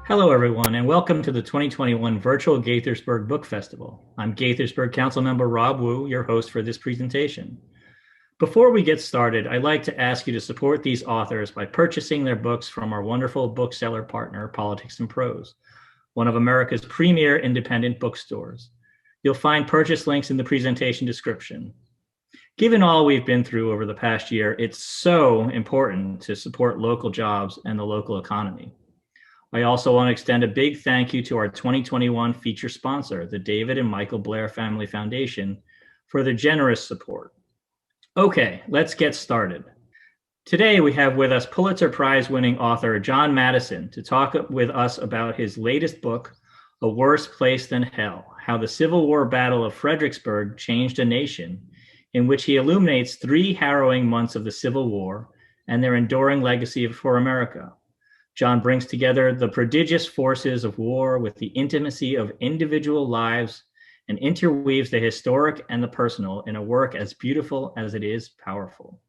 Hello, everyone, and welcome to the 2021 Virtual Gaithersburg Book Festival. I'm Gaithersburg Councilmember Rob Wu, your host for this presentation. Before we get started, I'd like to ask you to support these authors by purchasing their books from our wonderful bookseller partner, Politics and Prose, one of America's premier independent bookstores. You'll find purchase links in the presentation description. Given all we've been through over the past year, it's so important to support local jobs and the local economy. I also want to extend a big thank you to our 2021 feature sponsor, the David and Michael Blair Family Foundation, for their generous support. Okay, let's get started. Today we have with us Pulitzer Prize winning author John Matteson to talk with us about his latest book, A Worse Place Than Hell: How the Civil War Battle of Fredericksburg Changed a Nation, in which he illuminates 3 harrowing months of the Civil War and their enduring legacy for America. John brings together the prodigious forces of war with the intimacy of individual lives and interweaves the historic and the personal in a work as beautiful as it is powerful.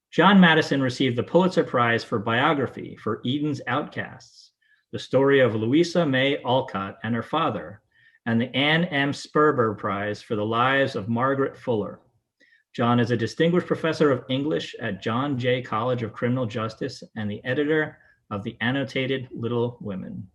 John Matteson received the Pulitzer Prize for Biography for Eden's Outcasts, the story of Louisa May Alcott and her father, and the Anne M. Sperber Prize for the lives of Margaret Fuller. John is a distinguished professor of English at John Jay College of Criminal Justice and the editor of the annotated Little Women.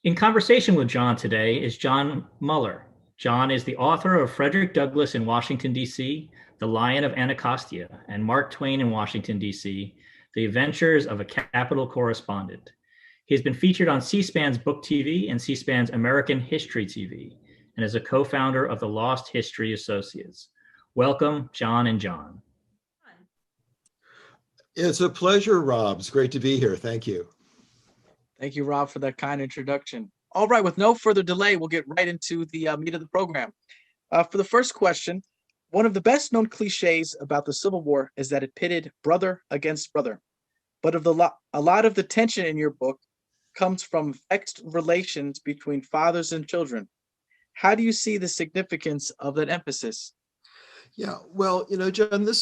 In conversation with John today is John Muller. John is the author of Frederick Douglass in Washington, D.C., The Lion of Anacostia, and Mark Twain in Washington, D.C., The Adventures of a Capitol Correspondent. He's been featured on C-SPAN's Book TV and C-SPAN's American History TV, and is a co-founder of the Lost History Associates. Welcome, John and John. It's a pleasure, Rob. It's great to be here. Thank you. Thank you, Rob, for that kind introduction. All right, with no further delay, we'll get right into the meat of the program. For the first question, one of the best known cliches about the Civil War is that it pitted brother against brother. But a lot of the tension in your book comes from vexed relations between fathers and children. How do you see the significance of that emphasis? Yeah, well, John, the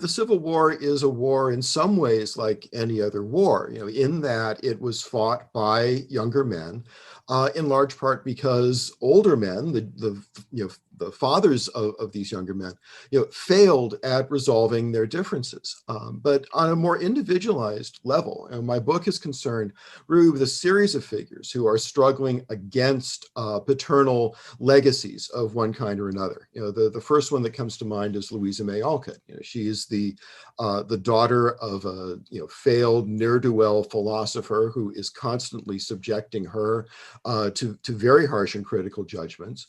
Civil War is a war in some ways like any other war, in that it was fought by younger men, in large part because older men, the fathers of these younger men, failed at resolving their differences. But on a more individualized level, my book is concerned really with a series of figures who are struggling against paternal legacies of one kind or another. The first one that comes to mind is Louisa May Alcott. She is the daughter of a failed ne'er-do-well philosopher who is constantly subjecting her to very harsh and critical judgments.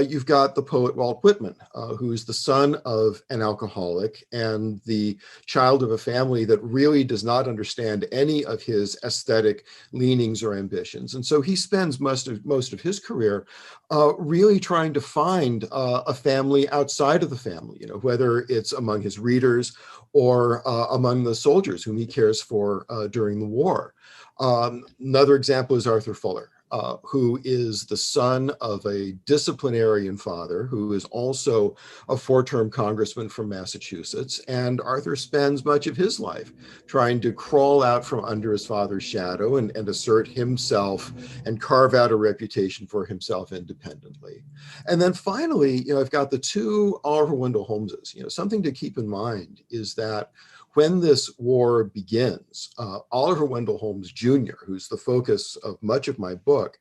You've got the poet Walt Whitman, who's the son of an alcoholic and the child of a family that really does not understand any of his aesthetic leanings or ambitions. And so he spends most of his career really trying to find a family outside of the family, whether it's among his readers or among the soldiers whom he cares for during the war. Another example is Arthur Fuller. Who is the son of a disciplinarian father who is also a 4-term congressman from Massachusetts. And Arthur spends much of his life trying to crawl out from under his father's shadow and assert himself and carve out a reputation for himself independently. And then finally, I've got the 2 Oliver Wendell Holmeses. Something to keep in mind is that when this war begins, Oliver Wendell Holmes Jr., who's the focus of much of my book,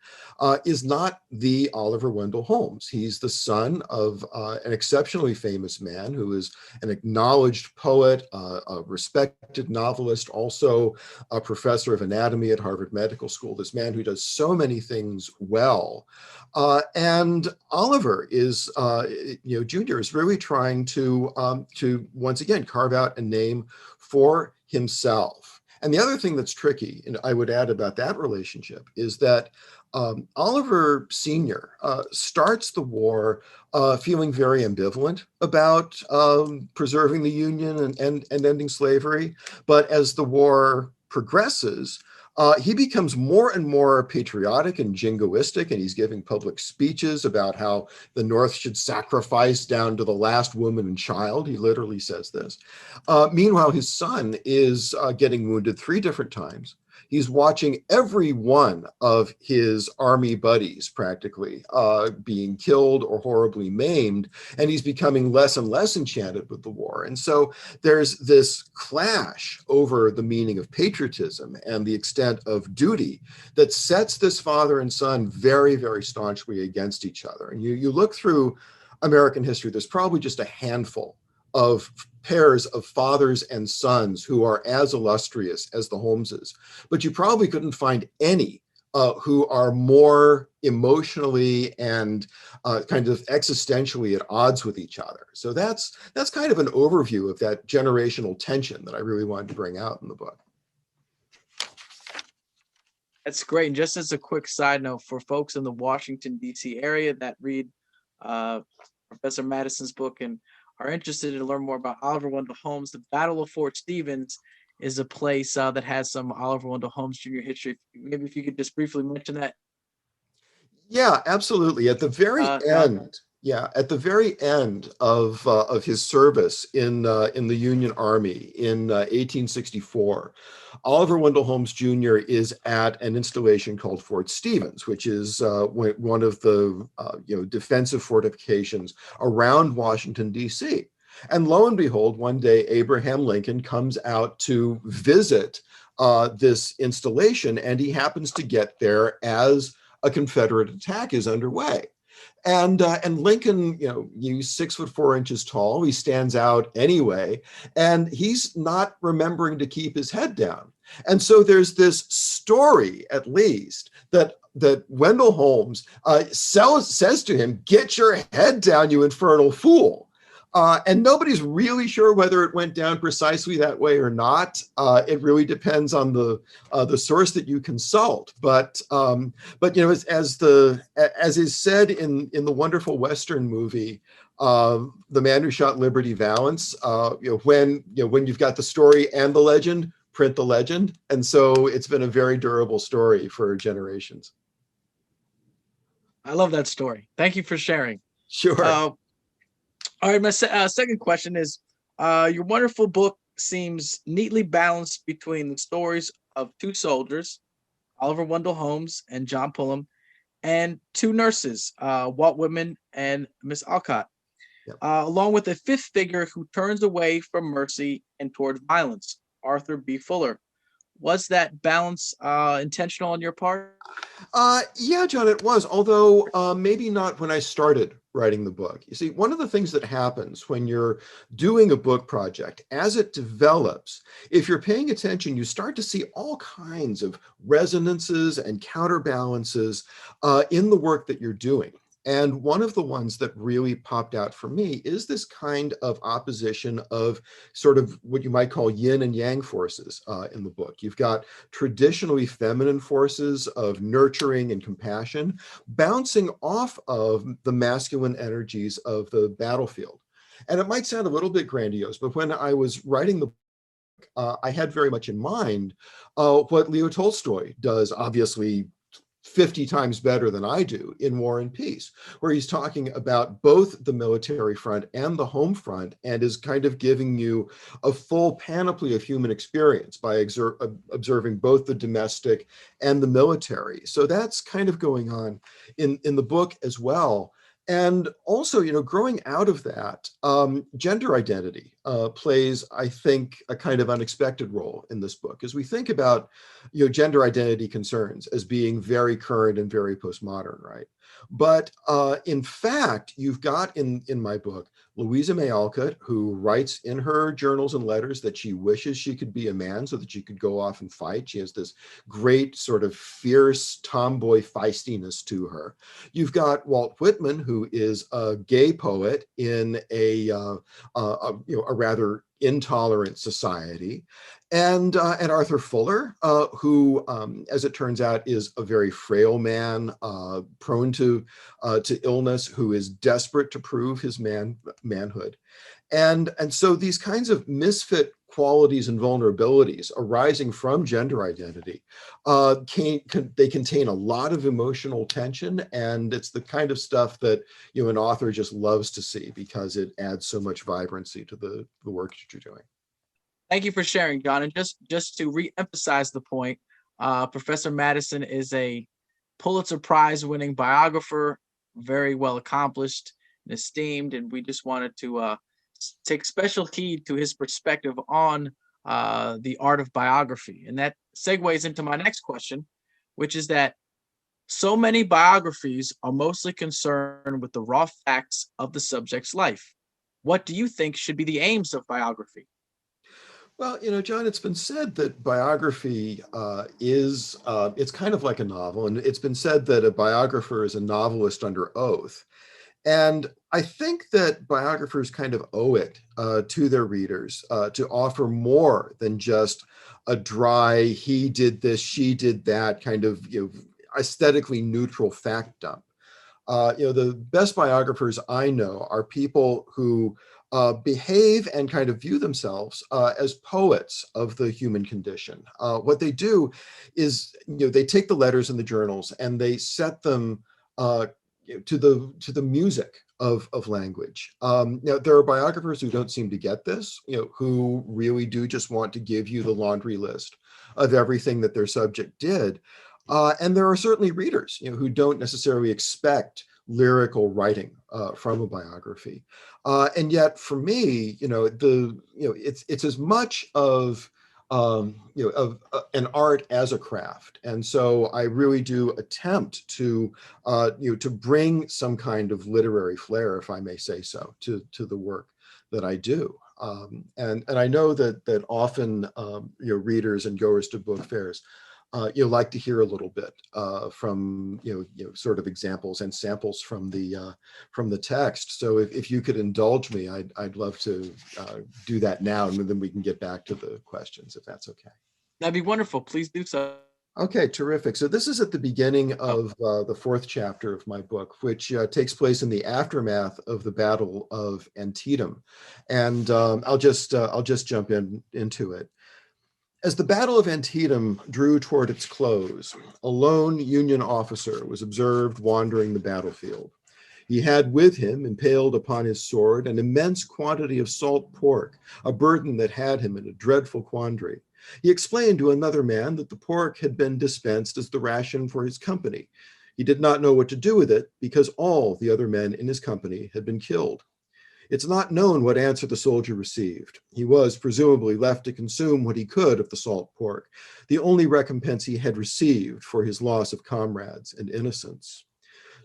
is not the Oliver Wendell Holmes. He's the son of an exceptionally famous man who is an acknowledged poet, a respected novelist, also a professor of anatomy at Harvard Medical School, this man who does so many things well. And Oliver is, Jr. is really trying to once again carve out a name for himself. And the other thing that's tricky, and I would add about that relationship, is that Oliver Sr. Starts the war feeling very ambivalent about preserving the Union and ending slavery. But as the war progresses, he becomes more and more patriotic and jingoistic, and he's giving public speeches about how the North should sacrifice down to the last woman and child. He literally says this. Meanwhile, his son is getting wounded 3 different times. He's watching every one of his army buddies practically being killed or horribly maimed, and he's becoming less and less enchanted with the war. And so there's this clash over the meaning of patriotism and the extent of duty that sets this father and son very, very staunchly against each other. And you look through American history, there's probably just a handful of pairs of fathers and sons who are as illustrious as the Holmeses, but you probably couldn't find any who are more emotionally and kind of existentially at odds with each other. So that's kind of an overview of that generational tension that I really wanted to bring out in the book. That's great. And just as a quick side note, for folks in the Washington, D.C. area that read Professor Mattison's book and are interested to learn more about Oliver Wendell Holmes, the Battle of Fort Stevens is a place that has some Oliver Wendell Holmes Jr. history. Maybe if you could just briefly mention that. Yeah, absolutely. At the very end, at the very end of his service in the Union Army in 1864, Oliver Wendell Holmes Jr. is at an installation called Fort Stevens, which is one of the defensive fortifications around Washington, D.C. And lo and behold, one day Abraham Lincoln comes out to visit this installation, and he happens to get there as a Confederate attack is underway. And Lincoln, he's 6'4" tall. He stands out anyway, and he's not remembering to keep his head down. And so there's this story, at least, that Wendell Holmes says to him, "Get your head down, you infernal fool." And nobody's really sure whether it went down precisely that way or not. It really depends on the source that you consult. But as is said in the wonderful Western movie, The Man Who Shot Liberty Valance, when you've got the story and the legend, print the legend. And so it's been a very durable story for generations. I love that story. Thank you for sharing. Sure. All right, my second question is, your wonderful book seems neatly balanced between the stories of two soldiers, Oliver Wendell Holmes and John Pullum, and two nurses, Walt Whitman and Miss Alcott, along with a fifth figure who turns away from mercy and towards violence, Arthur B. Fuller. Was that balance intentional on your part? Yeah, John, it was, although maybe not when I started writing the book. You see, one of the things that happens when you're doing a book project, as it develops, if you're paying attention, you start to see all kinds of resonances and counterbalances in the work that you're doing. And one of the ones that really popped out for me is this kind of opposition of sort of what you might call yin and yang forces in the book. You've got traditionally feminine forces of nurturing and compassion bouncing off of the masculine energies of the battlefield. And it might sound a little bit grandiose, but when I was writing the book, I had very much in mind what Leo Tolstoy does, obviously 50 times better than I do in War and Peace, where he's talking about both the military front and the home front, and is kind of giving you a full panoply of human experience by observing both the domestic and the military. So that's kind of going on in the book as well. And also, growing out of that, gender identity plays, I think, a kind of unexpected role in this book, as we think about, gender identity concerns as being very current and very postmodern, right? But in fact, you've got in my book, Louisa May Alcott, who writes in her journals and letters that she wishes she could be a man so that she could go off and fight. She has this great sort of fierce tomboy feistiness to her. You've got Walt Whitman, who is a gay poet in a rather intolerant society, and Arthur Fuller, who, as it turns out, is a very frail man, prone to illness, who is desperate to prove his manhood, and so these kinds of misfit qualities and vulnerabilities arising from gender identity, they contain a lot of emotional tension, and it's the kind of stuff that an author just loves to see because it adds so much vibrancy to the work that you're doing. Thank you for sharing, John. And just to re-emphasize the point, Professor Matteson is a Pulitzer Prize winning biographer, very well accomplished and esteemed, and we just wanted to take special heed to his perspective on the art of biography. And that segues into my next question, which is that so many biographies are mostly concerned with the raw facts of the subject's life. What do you think should be the aims of biography? Well, John, it's been said that biography it's kind of like a novel, and it's been said that a biographer is a novelist under oath. And I think that biographers kind of owe it to their readers to offer more than just a dry, he did this, she did that kind of aesthetically neutral fact dump. The best biographers I know are people who behave and kind of view themselves as poets of the human condition. What they do is, they take the letters and the journals and they set them to the music of language. Now, there are biographers who don't seem to get this, who really do just want to give you the laundry list of everything that their subject did. And there are certainly readers, who don't necessarily expect lyrical writing from a biography. And yet, for me, it's as much of an art as a craft. And so I really do attempt to bring some kind of literary flair, if I may say so, to the work that I do. And I know that often readers and goers to book fairs like to hear a little bit from sort of examples and samples from the text. So if you could indulge me, I'd love to do that now, and then we can get back to the questions, if that's okay. That'd be wonderful. Please do so. Okay, terrific. So this is at the beginning of the fourth chapter of my book, which takes place in the aftermath of the Battle of Antietam, and I'll just jump into it. As the Battle of Antietam drew toward its close, a lone Union officer was observed wandering the battlefield. He had with him, impaled upon his sword, an immense quantity of salt pork, a burden that had him in a dreadful quandary. He explained to another man that the pork had been dispensed as the ration for his company. He did not know what to do with it because all the other men in his company had been killed. It's not known what answer the soldier received. He was presumably left to consume what he could of the salt pork, the only recompense he had received for his loss of comrades and innocence.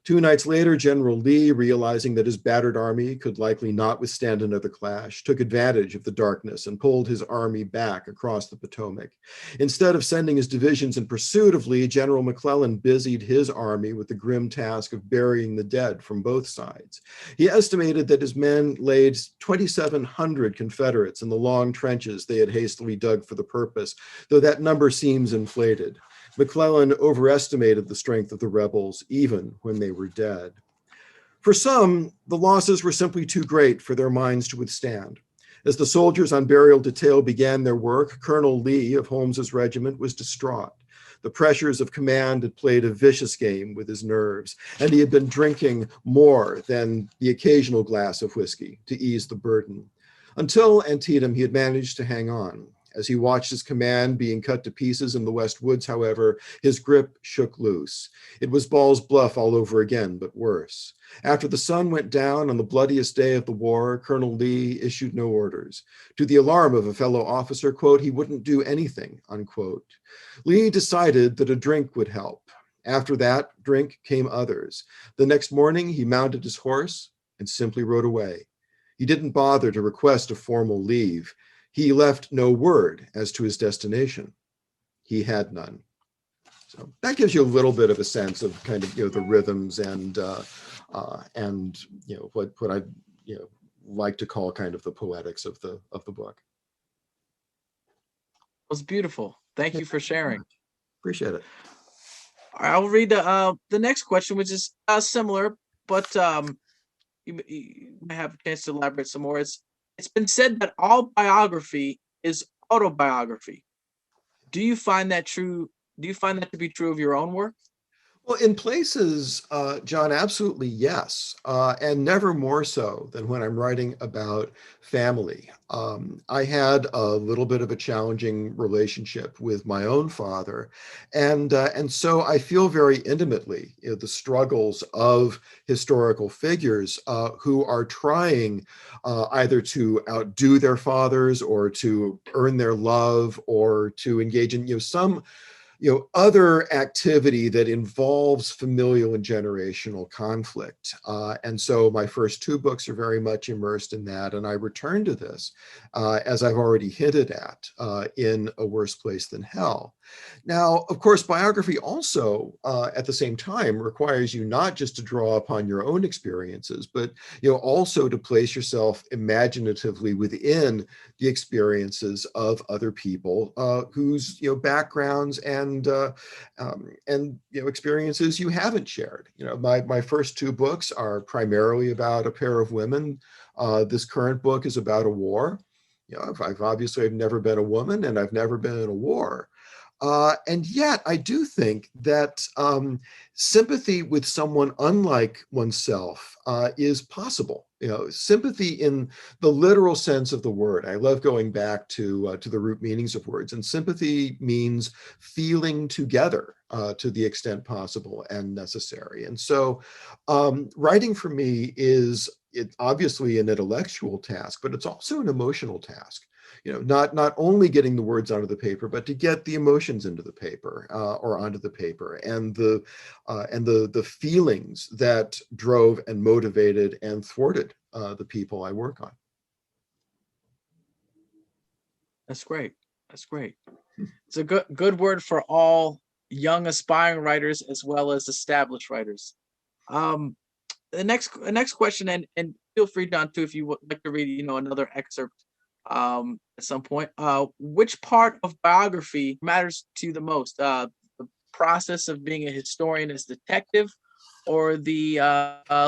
2 nights later, General Lee, realizing that his battered army could likely not withstand another clash, took advantage of the darkness and pulled his army back across the Potomac. Instead of sending his divisions in pursuit of Lee, General McClellan busied his army with the grim task of burying the dead from both sides. He estimated that his men laid 2,700 Confederates in the long trenches they had hastily dug for the purpose, though that number seems inflated. McClellan overestimated the strength of the rebels, even when they were dead. For some, the losses were simply too great for their minds to withstand. As the soldiers on burial detail began their work, Colonel Lee of Holmes's regiment was distraught. The pressures of command had played a vicious game with his nerves, and he had been drinking more than the occasional glass of whiskey to ease the burden. Until Antietam, he had managed to hang on. As he watched his command being cut to pieces in the West Woods, however, his grip shook loose. It was Ball's Bluff all over again, but worse. After the sun went down on the bloodiest day of the war, Colonel Lee issued no orders. To the alarm of a fellow officer, quote, he wouldn't do anything, unquote. Lee decided that a drink would help. After that drink came others. The next morning, he mounted his horse and simply rode away. He didn't bother to request a formal leave. He left no word as to his destination. He had none. So that gives you a little bit of a sense of kind of the rhythms and what I like to call kind of the poetics of the book. It was beautiful. Thank you for sharing. Appreciate it. I'll read the next question, which is similar, but you might have a chance to elaborate some more. It's been said that all biography is autobiography. Do you find that true? Do you find that to be true of your own work? Well, in places, John, absolutely yes, and never more so than when I'm writing about family. I had a little bit of a challenging relationship with my own father, and so I feel very intimately, the struggles of historical figures who are trying either to outdo their fathers or to earn their love or to engage in some other activity that involves familial and generational conflict. And so my first two books are very much immersed in that. And I return to this, as I've already hinted at, in A Worse Place Than Hell. Now, of course, biography also, at the same time, requires you not just to draw upon your own experiences, but also to place yourself imaginatively within the experiences of other people whose backgrounds and experiences you haven't shared. My first two books are primarily about a pair of women. This current book is about a war. I've never been a woman, and I've never been in a war. And yet, I do think that sympathy with someone unlike oneself is possible. Sympathy in the literal sense of the word. I love going back to the root meanings of words, and sympathy means feeling together to the extent possible and necessary. And so, writing for me is obviously an intellectual task, but it's also an emotional task. Not only getting the words onto the paper, but to get the emotions into the paper or onto the paper, and the feelings that drove and motivated and thwarted the people I work on. That's great. That's great. It's a good word for all young aspiring writers as well as established writers. The next question, and feel free, Don, too, if you would like to read another excerpt at some point. Which part of biography matters to you the most? The process of being a historian as detective, or the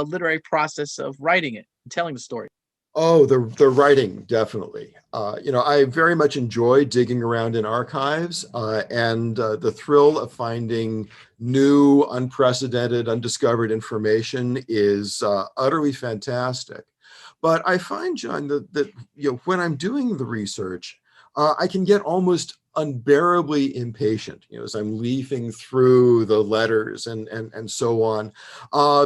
literary process of writing it and telling the story? Oh, the writing, definitely. I very much enjoy digging around in archives and the thrill of finding new, unprecedented, undiscovered information is utterly fantastic. But I find, John, that when I'm doing the research, I can get almost unbearably impatient, as I'm leafing through the letters and so on,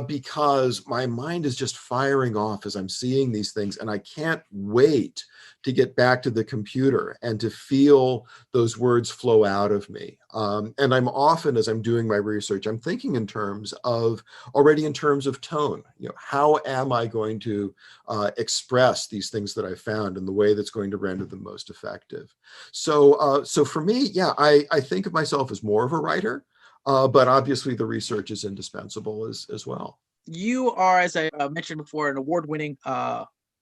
because my mind is just firing off as I'm seeing these things, and I can't wait to get back to the computer and to feel those words flow out of me. And I'm often, as I'm doing my research, I'm thinking already in terms of tone. How am I going to express these things that I found in the way that's going to render them most effective? So for me, yeah, I think of myself as more of a writer, but obviously the research is indispensable as well. You are, as I mentioned before, an award-winning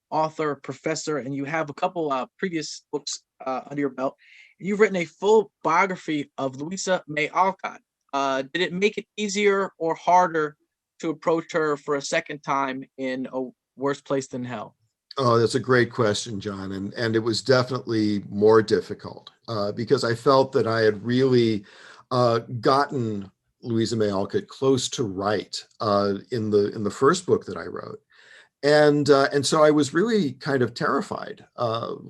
author, professor, and you have a couple previous books under your belt. You've written a full biography of Louisa May Alcott. Did it make it easier or harder to approach her for a second time in A Worse Place Than Hell? Oh, that's a great question, John. And it was definitely more difficult because I felt that I had really gotten Louisa May Alcott close to right in the first book that I wrote. And so I was really kind of terrified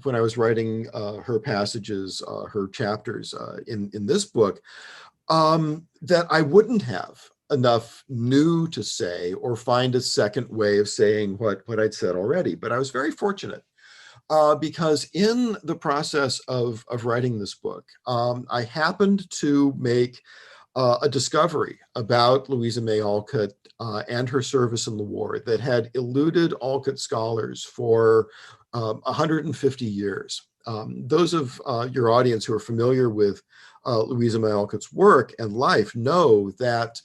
when I was writing her passages, her chapters in this book, that I wouldn't have enough new to say or find a second way of saying what I'd said already. But I was very fortunate because in the process of writing this book, I happened to make a discovery about Louisa May Alcott and her service in the war that had eluded Alcott scholars for 150 years. Those of your audience who are familiar with Louisa May Alcott's work and life know that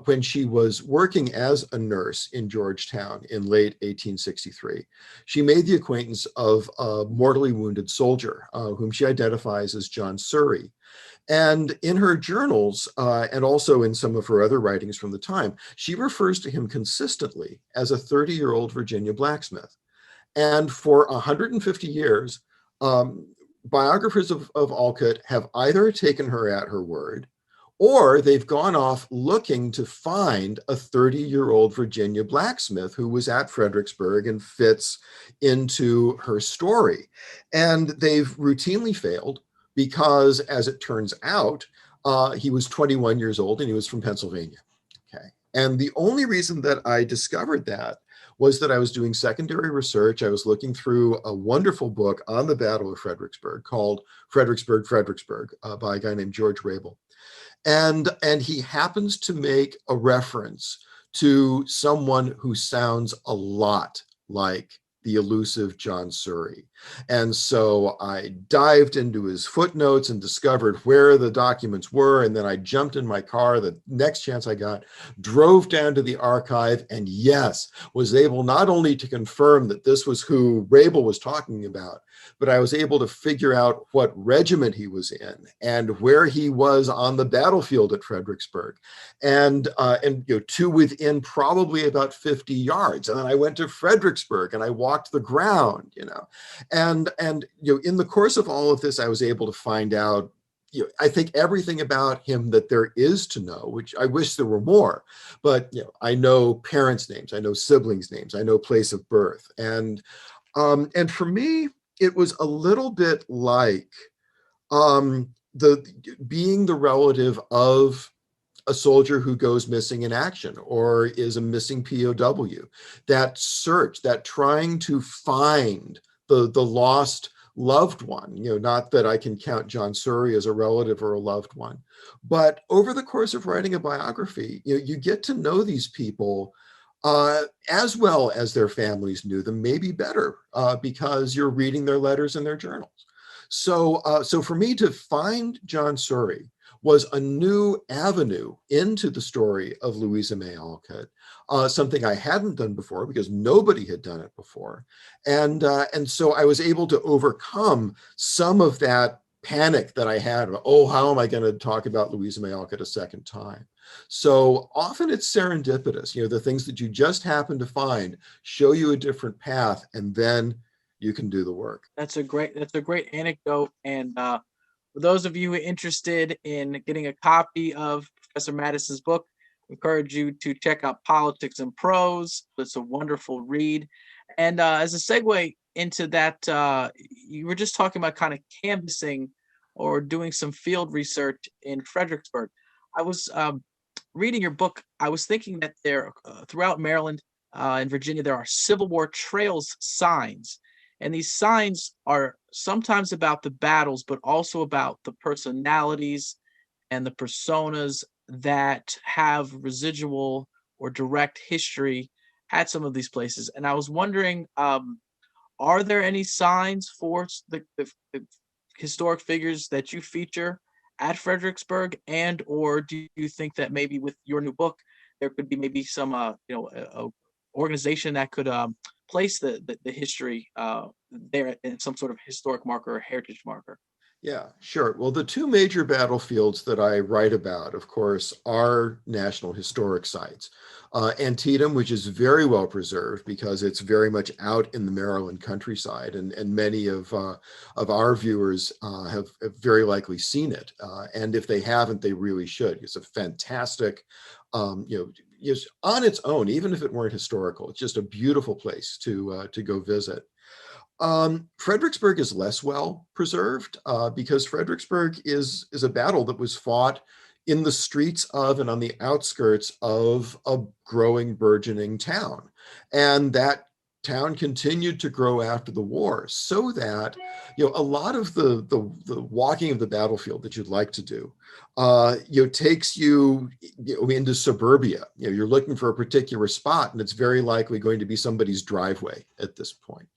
when she was working as a nurse in Georgetown in late 1863, she made the acquaintance of a mortally wounded soldier whom she identifies as John Surrey. And in her journals, and also in some of her other writings from the time, she refers to him consistently as a 30-year-old Virginia blacksmith. And for 150 years, biographers of Alcott have either taken her at her word or they've gone off looking to find a 30-year-old Virginia blacksmith who was at Fredericksburg and fits into her story. And they've routinely failed because, as it turns out, he was 21 years old and he was from Pennsylvania. Okay. And the only reason that I discovered that was that I was doing secondary research. I was looking through a wonderful book on the Battle of Fredericksburg called Fredericksburg, by a guy named George Rabel. And he happens to make a reference to someone who sounds a lot like the elusive John Surrey. And so I dived into his footnotes and discovered where the documents were. And then I jumped in my car the next chance I got, drove down to the archive, and yes, was able not only to confirm that this was who Rabel was talking about, but I was able to figure out what regiment he was in and where he was on the battlefield at Fredericksburg, and to within probably about 50 yards. And then I went to Fredericksburg and I walked the ground, and in the course of all of this, I was able to find out, I think everything about him that there is to know, which I wish there were more, but I know parents' names, I know siblings' names, I know place of birth, and for me, it was a little bit like being the relative of a soldier who goes missing in action or is a missing POW. That search, that trying to find the lost loved one, not that I can count John Surrey as a relative or a loved one, but over the course of writing a biography, you get to know these people as well as their families knew them, maybe better, because you're reading their letters and their journals. So for me to find John Surrey was a new avenue into the story of Louisa May Alcott, something I hadn't done before because nobody had done it before. And so I was able to overcome some of that panic that I had. Oh, how am I going to talk about Louisa May Alcott a second time? So often it's serendipitous. The things that you just happen to find show you a different path, and then you can do the work. That's a great anecdote. And for those of you who are interested in getting a copy of Professor Matteson's book, I encourage you to check out Politics and Prose. It's a wonderful read. And as a segue into that, you were just talking about kind of canvassing or doing some field research in Fredericksburg. I was reading your book. I was thinking that there, throughout Maryland and Virginia, there are Civil War trails signs. And these signs are sometimes about the battles, but also about the personalities and the personas that have residual or direct history at some of these places. And I was wondering, are there any signs for the historic figures that you feature at Fredericksburg? And or do you think that maybe with your new book, there could be maybe some, a organization that could place the history there in some sort of historic marker or heritage marker? Yeah, sure. Well, the two major battlefields that I write about, of course, are national historic sites. Antietam, which is very well preserved because it's very much out in the Maryland countryside, and many of our viewers have very likely seen it. And if they haven't, they really should. It's a fantastic, just on its own, even if it weren't historical, it's just a beautiful place to go visit. Fredericksburg is less well preserved because Fredericksburg is a battle that was fought in the streets of and on the outskirts of a growing, burgeoning town. And that town continued to grow after the war, so that a lot of the walking of the battlefield that you'd like to do takes you into suburbia. You're looking for a particular spot, and it's very likely going to be somebody's driveway at this point.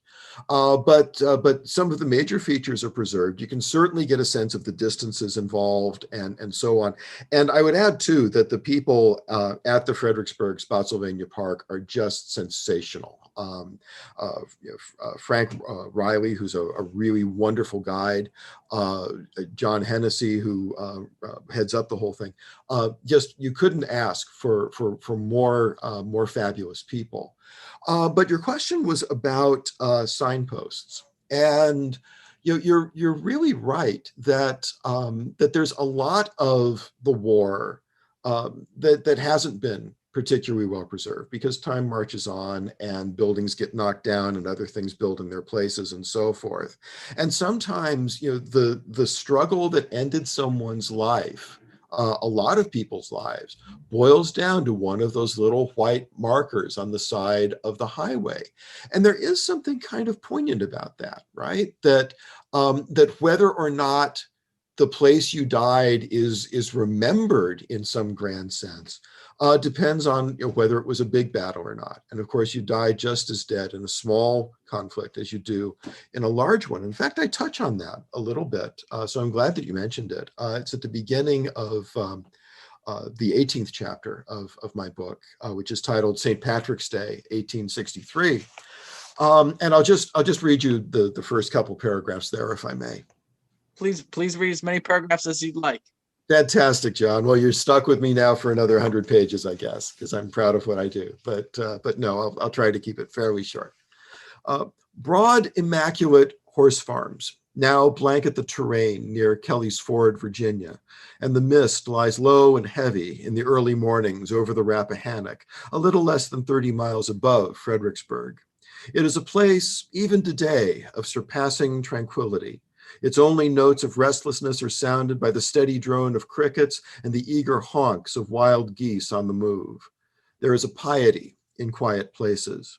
But some of the major features are preserved. You can certainly get a sense of the distances involved and so on. And I would add, too, that the people at the Fredericksburg Spotsylvania Park are just sensational. Frank Riley, who's a really wonderful guide, John Hennessy, who heads up the whole thing. Just you couldn't ask for more fabulous people. But your question was about signposts, and You're really right that that there's a lot of the war that hasn't been particularly well preserved, because time marches on and buildings get knocked down and other things build in their places and so forth. And sometimes, the struggle that ended someone's life, a lot of people's lives, boils down to one of those little white markers on the side of the highway. And there is something kind of poignant about that, right? That whether or not the place you died is remembered in some grand sense depends on whether it was a big battle or not. And of course, you die just as dead in a small conflict as you do in a large one. In fact, I touch on that a little bit, so I'm glad that you mentioned it. It's at the beginning of the 18th chapter of my book, which is titled St. Patrick's Day, 1863. And I'll just read you the first couple paragraphs there, if I may. Please read as many paragraphs as you'd like. Fantastic, John. Well, you're stuck with me now for another 100 pages, I guess, because I'm proud of what I do. But no, I'll try to keep it fairly short. Broad, immaculate horse farms now blanket the terrain near Kelly's Ford, Virginia, and the mist lies low and heavy in the early mornings over the Rappahannock, a little less than 30 miles above Fredericksburg. It is a place, even today, of surpassing tranquility. Its only notes of restlessness are sounded by the steady drone of crickets and the eager honks of wild geese on the move. There is a piety in quiet places.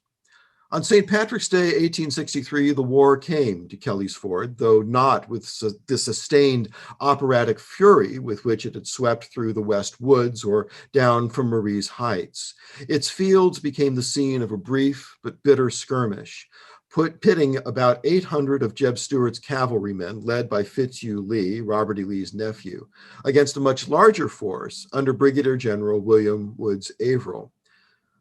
On St. Patrick's Day, 1863, the war came to Kelly's Ford, though not with the sustained operatic fury with which it had swept through the West Woods or down from Marie's Heights. Its fields became the scene of a brief but bitter skirmish, pitting about 800 of Jeb Stuart's cavalrymen, led by Fitzhugh Lee, Robert E. Lee's nephew, against a much larger force under Brigadier General William Woods Averill.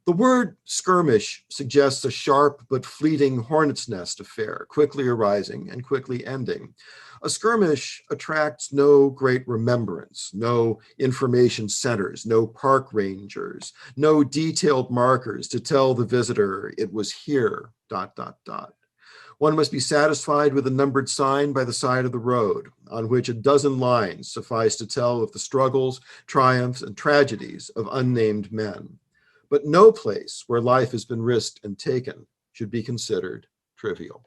The word skirmish suggests a sharp but fleeting hornet's nest affair, quickly arising and quickly ending. A skirmish attracts no great remembrance, no information centers, no park rangers, no detailed markers to tell the visitor it was here, ... One must be satisfied with a numbered sign by the side of the road, on which a dozen lines suffice to tell of the struggles, triumphs, and tragedies of unnamed men. But no place where life has been risked and taken should be considered trivial.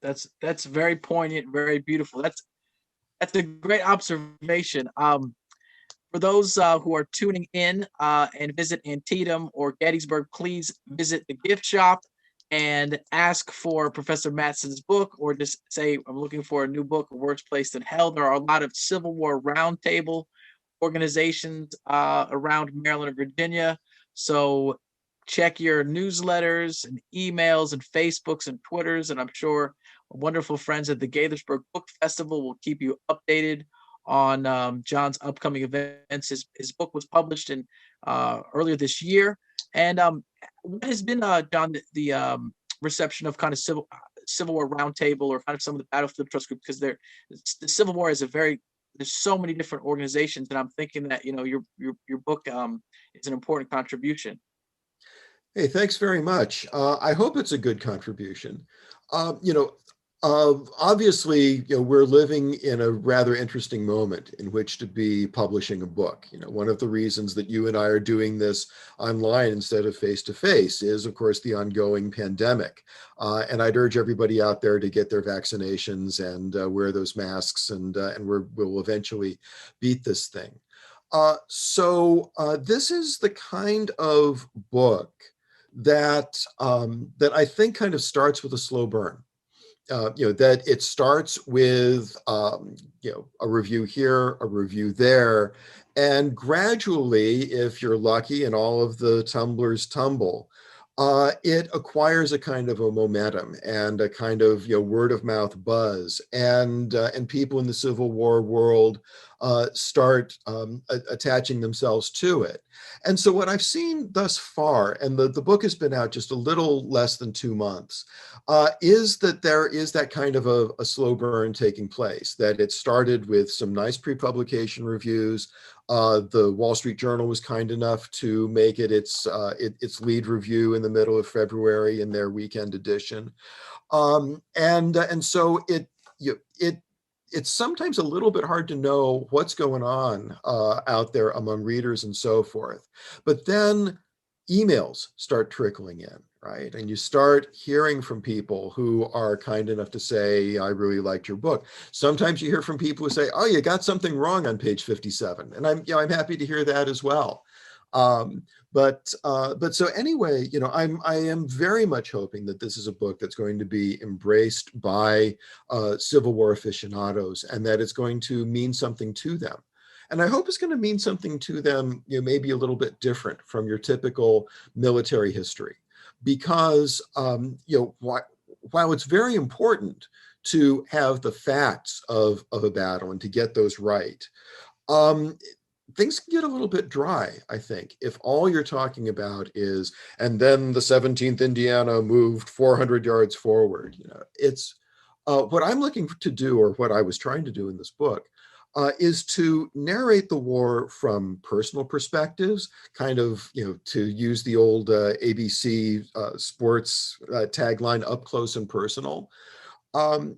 That's very poignant, very beautiful. That's a great observation. For those who are tuning in and visit Antietam or Gettysburg, please visit the gift shop and ask for Professor Matteson's book, or just say, I'm looking for a new book, A Worse Place Than Hell. There are a lot of Civil War roundtable organizations around Maryland and Virginia. So check your newsletters and emails and Facebooks and Twitters, and I'm sure wonderful friends at the Gaithersburg Book Festival will keep you updated on John's upcoming events. His book was published in earlier this year. And what has been, John, the reception of kind of Civil War Roundtable, or kind of some of the Battlefield Trust Group? Because the Civil War is there's so many different organizations, and I'm thinking that your book is an important contribution. Hey, thanks very much. I hope it's a good contribution. Obviously, we're living in a rather interesting moment in which to be publishing a book. One of the reasons that you and I are doing this online instead of face-to-face is, of course, the ongoing pandemic. And I'd urge everybody out there to get their vaccinations and wear those masks, and we'll eventually beat this thing. So this is the kind of book that I think kind of starts with a slow burn. That it starts with, a review here, a review there, and gradually, if you're lucky and all of the tumblers tumble, it acquires a kind of a momentum and a kind of word of mouth buzz, and people in the Civil War world start attaching themselves to it. And so what I've seen thus far, and the book has been out just a little less than 2 months, is that there is that kind of a slow burn taking place, that it started with some nice pre-publication reviews, The Wall Street Journal was kind enough to make it its lead review in the middle of February in their weekend edition. And so it's sometimes a little bit hard to know what's going on out there among readers and so forth. But then emails start trickling in, right? And you start hearing from people who are kind enough to say, I really liked your book. Sometimes you hear from people who say, oh, you got something wrong on page 57. And I'm happy to hear that as well. But so anyway, I am very much hoping that this is a book that's going to be embraced by Civil War aficionados, and that it's going to mean something to them. And I hope it's going to mean something to them, maybe a little bit different from your typical military history, because while it's very important to have the facts of a battle and to get those right, things can get a little bit dry, I think, if all you're talking about is, and then the 17th Indiana moved 400 yards forward. It's what I'm looking to do, or what I was trying to do in this book, is to narrate the war from personal perspectives, kind of, to use the old ABC sports tagline, up close and personal.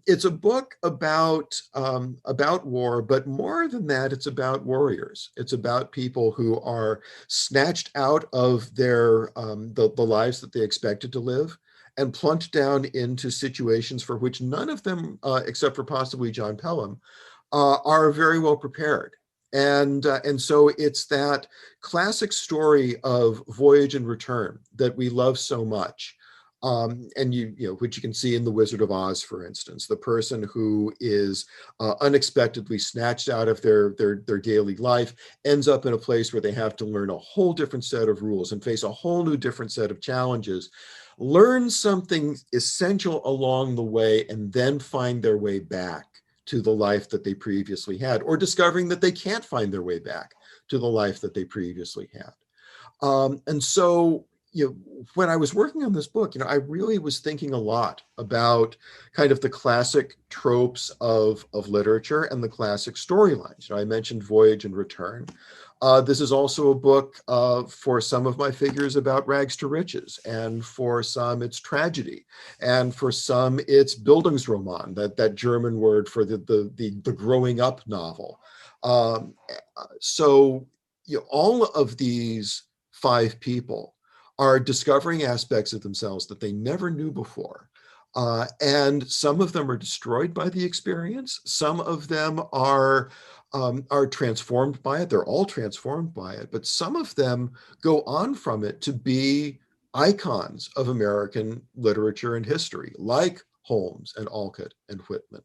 It's a book about war, but more than that, it's about warriors. It's about people who are snatched out of their the lives that they expected to live and plunked down into situations for which none of them, except for possibly John Pelham, are very well prepared. And so it's that classic story of voyage and return that we love so much. And which you can see in The Wizard of Oz, for instance, the person who is unexpectedly snatched out of their daily life ends up in a place where they have to learn a whole different set of rules and face a whole new different set of challenges, learn something essential along the way, and then find their way back to the life that they previously had, or discovering that they can't find their way back to the life that they previously had. And so, when I was working on this book, I really was thinking a lot about kind of the classic tropes of literature and the classic storylines. I mentioned voyage and return. This is also a book for some of my figures about rags to riches, and for some it's tragedy, and for some it's Bildungsroman, that German word for the growing up novel. So all of these 5 people are discovering aspects of themselves that they never knew before. And some of them are destroyed by the experience. Some of them are transformed by it. They're all transformed by it, but some of them go on from it to be icons of American literature and history, like Holmes and Alcott and Whitman.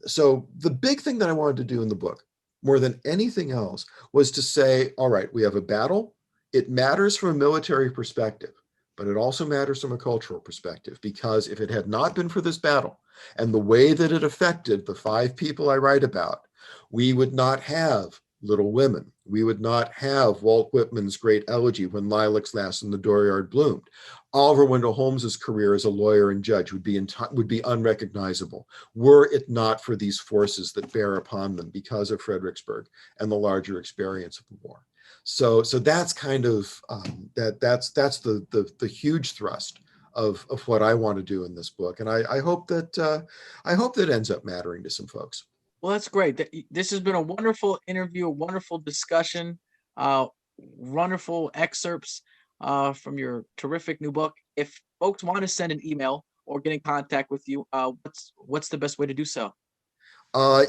So the big thing that I wanted to do in the book, more than anything else, was to say, all right, we have a battle. It matters from a military perspective, but it also matters from a cultural perspective, because if it had not been for this battle and the way that it affected the 5 people I write about, we would not have Little Women. We would not have Walt Whitman's great elegy, When Lilacs Last and the Dooryard Bloomed. Oliver Wendell Holmes's career as a lawyer and judge would be unrecognizable were it not for these forces that bear upon them because of Fredericksburg and the larger experience of the war. So that's kind of that's the huge thrust of what I want to do in this book, and I hope that ends up mattering to some folks. Well, that's great. This has been a wonderful interview, a wonderful discussion, wonderful excerpts from your terrific new book. If folks want to send an email or get in contact with you, what's the best way to do so?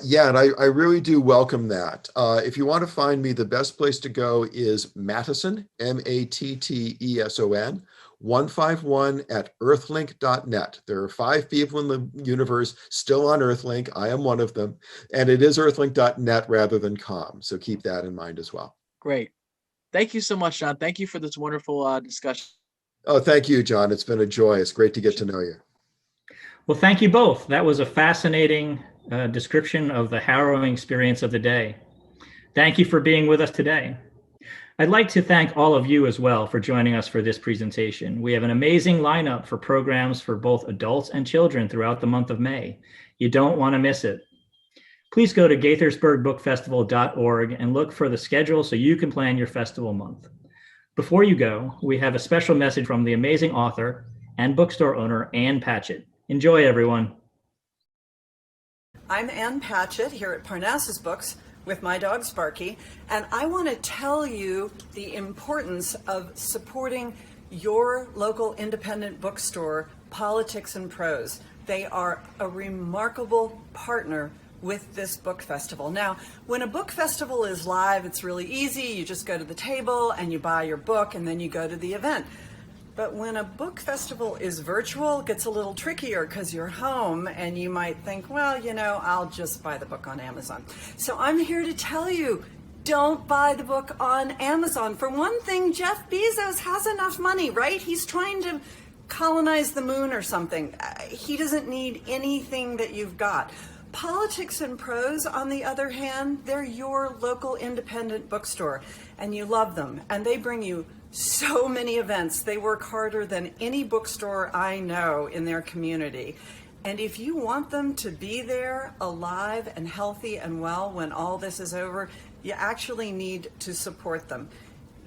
Yeah, and I really do welcome that. If you want to find me, the best place to go is Matteson, Matteson, 151 at earthlink.net. There are 5 people in the universe still on Earthlink. I am one of them. And it is earthlink.net rather than com. So keep that in mind as well. Great. Thank you so much, John. Thank you for this wonderful discussion. Oh, thank you, John. It's been a joy. It's great to get to know you. Well, thank you both. That was a fascinating description of the harrowing experience of the day. Thank you for being with us today. I'd like to thank all of you as well for joining us for this presentation. We have an amazing lineup for programs for both adults and children throughout the month of May. You don't want to miss it. Please go to Gaithersburgbookfestival.org and look for the schedule so you can plan your festival month. Before you go, we have a special message from the amazing author and bookstore owner, Ann Patchett. Enjoy, everyone. I'm Ann Patchett here at Parnassus Books with my dog Sparky, and I want to tell you the importance of supporting your local independent bookstore, Politics and Prose. They are a remarkable partner with this book festival. Now, when a book festival is live, it's really easy. You just go to the table and you buy your book and then you go to the event. But when a book festival is virtual, it gets a little trickier because you're home and you might think, well, I'll just buy the book on Amazon. So I'm here to tell you, don't buy the book on Amazon. For one thing, Jeff Bezos has enough money, right? He's trying to colonize the moon or something. He doesn't need anything that you've got. Politics and Prose, on the other hand, they're your local independent bookstore, and you love them, and they bring you so many events. They work harder than any bookstore I know in their community. And if you want them to be there alive and healthy and well when all this is over, you actually need to support them.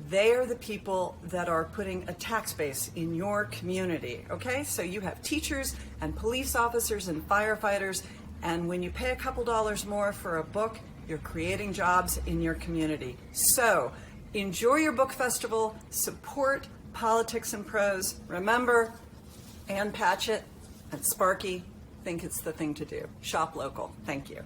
They are the people that are putting a tax base in your community, okay? So you have teachers and police officers and firefighters, and when you pay a couple dollars more for a book, you're creating jobs in your community. So enjoy your book festival, support Politics and Prose. Remember, Ann Patchett and Sparky think it's the thing to do. Shop local. Thank you.